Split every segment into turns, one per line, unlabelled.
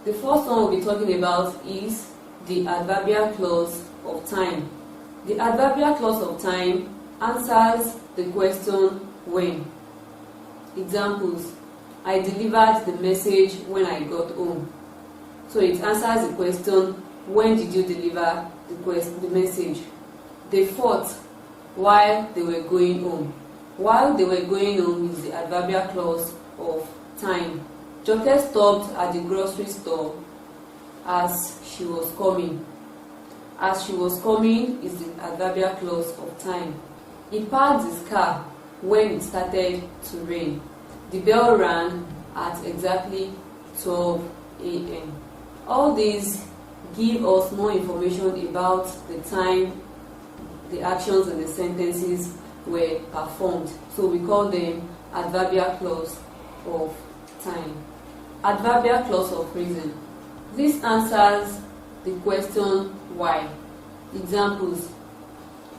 The first one we'll be talking about is the adverbial clause of time. The adverbial clause of time answers the question when. Examples: I delivered the message when I got home. So it answers the question, when did you deliver the message? They fought while they were going home. While they were going home is the adverbial clause of time. Joke stopped at the grocery store as she was coming. As she was coming is the adverbial clause of time. He parked his car when it started to rain. The bell rang at exactly 12 a.m. All these give us more information about the time the actions and the sentences were performed. So we call them adverbial clause of time. Adverbial clause of reason. This answers the question why. Examples: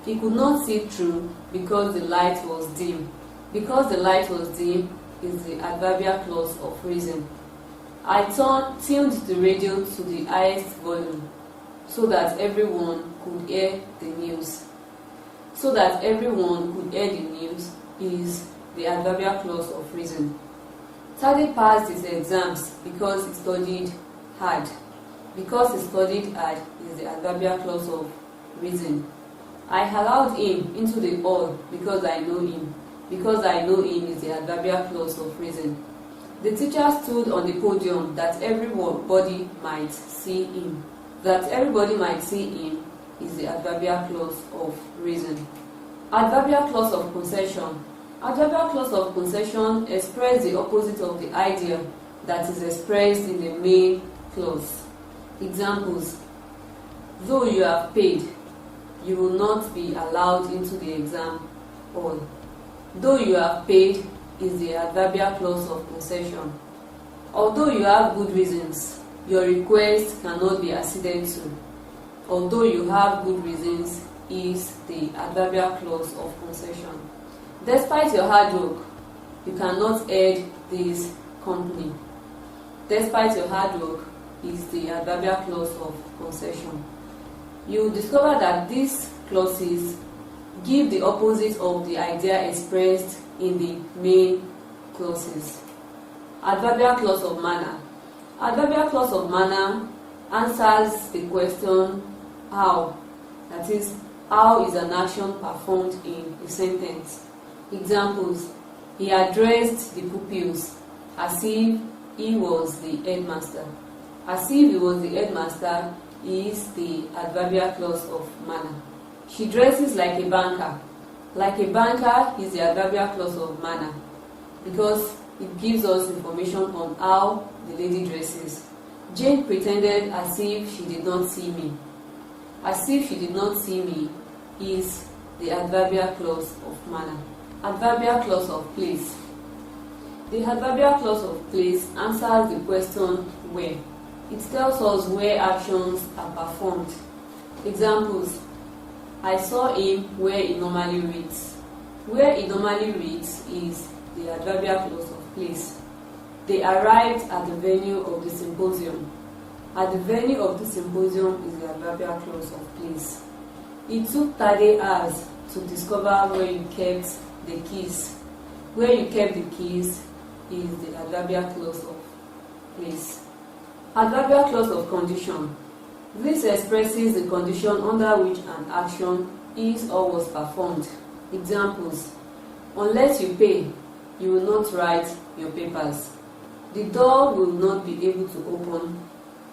he could not see through because the light was dim. Because the light was dim is the adverbial clause of reason. I tuned the radio to the highest volume so that everyone could hear the news. So that everyone could hear the news is the adverbial clause of reason. Tade passed his exams because he studied hard. Because he studied hard is the adverbial clause of reason. I allowed him into the hall because I know him. Because I know him is the adverbial clause of reason. The teacher stood on the podium that everybody might see him. That everybody might see him is the adverbial clause of reason. Adverbial clause of possession. Adverbial clause of possession expresses the opposite of the idea that is expressed in the main clause. Examples: though you have paid, you will not be allowed into the exam hall. Though you have paid is the adverbial clause of possession. Although you have good reasons, your request cannot be acceded to. Although you have good reasons is the adverbial clause of possession. Despite your hard work, you cannot head this company. Despite your hard work is the adverbial clause of possession. You discover that these clauses give the opposite of the idea expressed in the main clauses. Adverbial clause of manner. Adverbial clause of manner answers the question how. That is, how is an action performed in a sentence? Examples: he addressed the pupils as if he was the headmaster. As if he was the headmaster is the adverbial clause of manner. She dresses like a banker. Like a banker is the adverbial clause of manner because it gives us information on how the lady dresses. Jane pretended as if she did not see me. As if she did not see me is the adverbial clause of manner. Adverbial clause of place. The adverbial clause of place answers the question where. It tells us where actions are performed. Examples: I saw him where he normally reads. Where he normally reads is the adverbial clause of place. They arrived at the venue of the symposium. At the venue of the symposium is the adverbial clause of place. It took 30 hours to discover where you kept the keys. Where you kept the keys is the adverbial clause of place. Adverbial clause of condition. This expresses the condition under which an action is or was performed. Examples: unless you pay, you will not write your papers. The door will not be able to open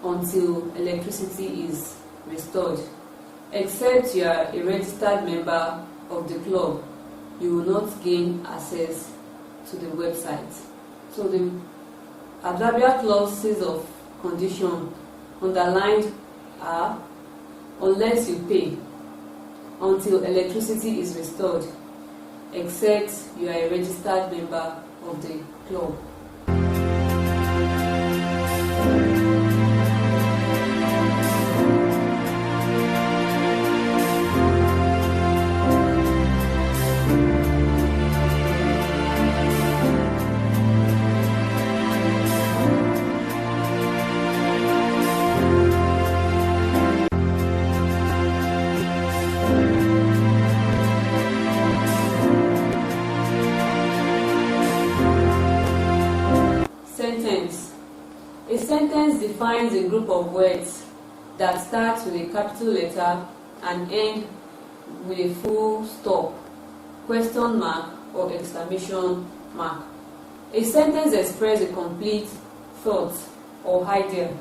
until electricity is restored. Except you are a registered member of the club, you will not gain access to the website. So the adverbial clauses of condition underlined are: unless you pay, until electricity is restored, except you are a registered member of the club. A sentence defines a group of words that start with a capital letter and end with a full stop, question mark, or exclamation mark. A sentence expresses a complete thought or idea.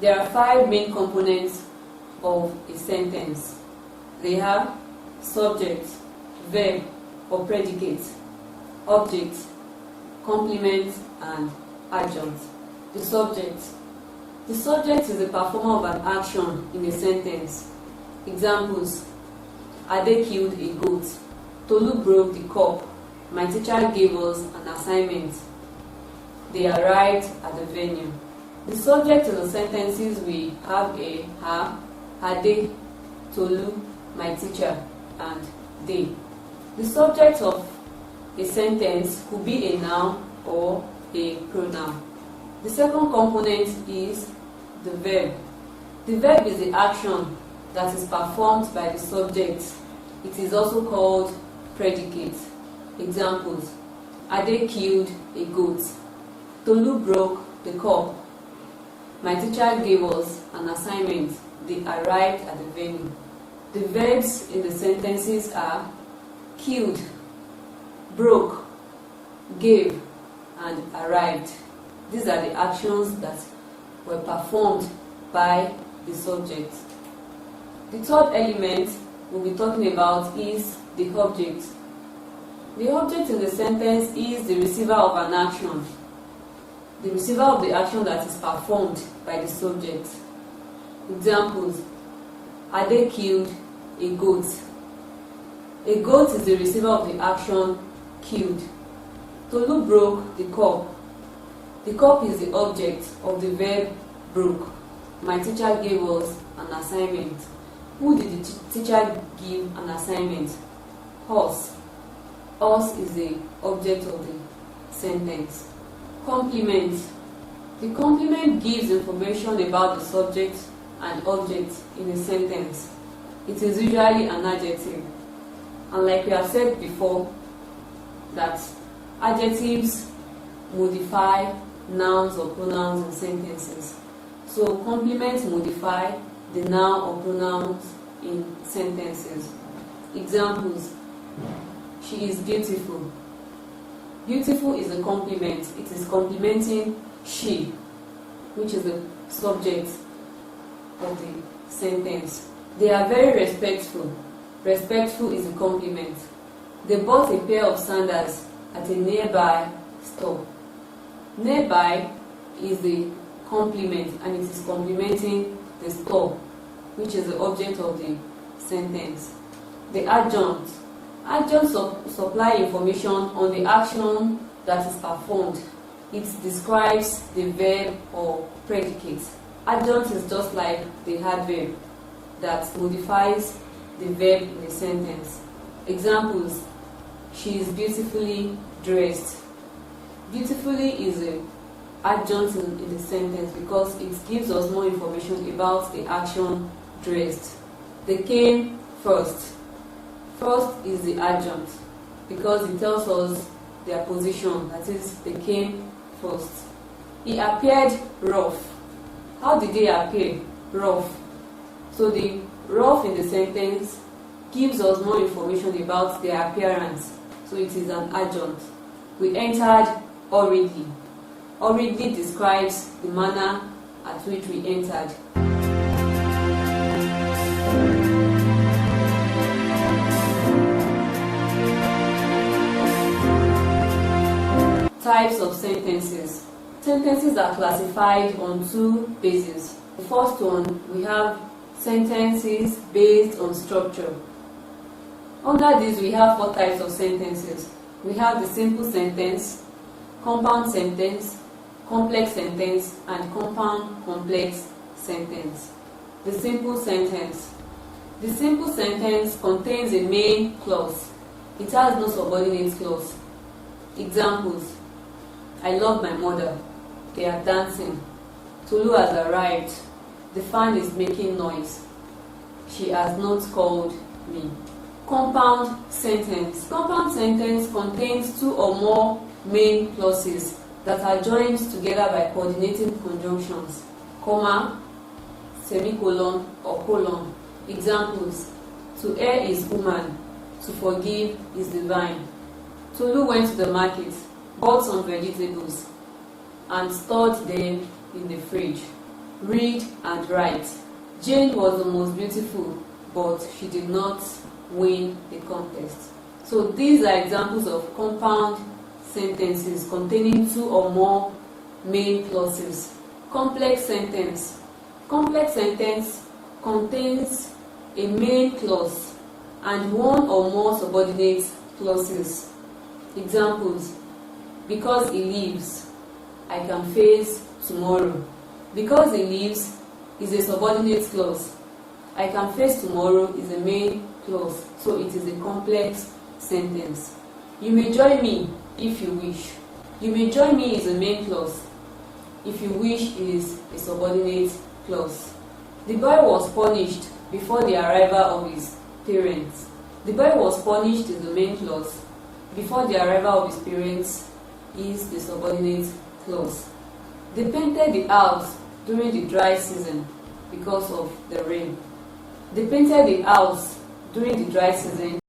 There are 5 main components of a sentence. They are subject, verb or predicate, object, complement, and adjunct. The subject. The subject is the performer of an action in a sentence. Examples: Ade killed a goat. Tolu broke the cup. My teacher gave us an assignment. They arrived at the venue. The subject of the sentences we have a her, Ade, Tolu, my teacher, and they. The subject of a sentence could be a noun or a pronoun. The second component is the verb. The verb is the action that is performed by the subject. It is also called predicate. Examples: Ade killed a goat. Tolu broke the cup. My teacher gave us an assignment. They arrived at the venue. The verbs in the sentences are killed, broke, gave, and arrived. These are the actions that were performed by the subject. The third element we'll be talking about is the object. The object in the sentence is the receiver of an action, the receiver of the action that is performed by the subject. Examples: Ade killed a goat. A goat is the receiver of the action killed. Tolu broke the cup. The cup is the object of the verb broke. My teacher gave us an assignment. Who did the teacher give an assignment? Us. Us is the object of the sentence. Complement. The complement gives information about the subject and object in a sentence. It is usually an adjective. And like we have said before, that adjectives modify nouns or pronouns in sentences. So complements modify the noun or pronouns in sentences. Examples: She is beautiful. Beautiful is a complement. It is complementing she, which is the subject of the sentence. They are very respectful. Respectful is a complement. They bought a pair of sandals at a nearby store. Nearby is the complement, and it is complementing the store, which is the object of the sentence. The adjunct. Adjuncts supply information on the action that is performed. It describes the verb or predicate. Adjunct is just like the adverb that modifies the verb in the sentence. Examples: She is beautifully dressed. Beautifully is an adjunct in the sentence because it gives us more information about the action dressed. They came first. First is the adjunct because it tells us their position, that is, they came first. He appeared rough. How did they appear? Rough. So the rough in the sentence gives us more information about their appearance. So it is an adjunct. We entered hurriedly. Hurriedly describes the manner at which we entered. Types of sentences. Sentences are classified on 2 bases. The first one, we have sentences based on structure. Under this, we have 4 types of sentences. We have the simple sentence, compound sentence, complex sentence, and compound complex sentence. The simple sentence. The simple sentence contains a main clause. It has no subordinate clause. Examples: I love my mother. They are dancing. Tolu has arrived. The fan is making noise. She has not called me. Compound sentence. Compound sentence contains 2 or more main clauses that are joined together by coordinating conjunctions, comma, semicolon, or colon. Examples: to err is human, to forgive is divine. Tolu went to the market, bought some vegetables, and stored them in the fridge. Read and write. Jane was the most beautiful, but she did not win the contest. So these are examples of compound sentences containing two or more main clauses. Complex sentence. Complex sentence contains a main clause and one or more subordinate clauses. Examples: because he lives, I can face tomorrow. Because he lives is a subordinate clause. I can face tomorrow is a main clause, so it is a complex sentence. You may join me if you wish. You may join me is a main clause. If you wish is a subordinate clause. The boy was punished before the arrival of his parents. The boy was punished is the main clause. Before the arrival of his parents is the subordinate clause. They painted the house during the dry season because of the rain. They painted the house during the dry season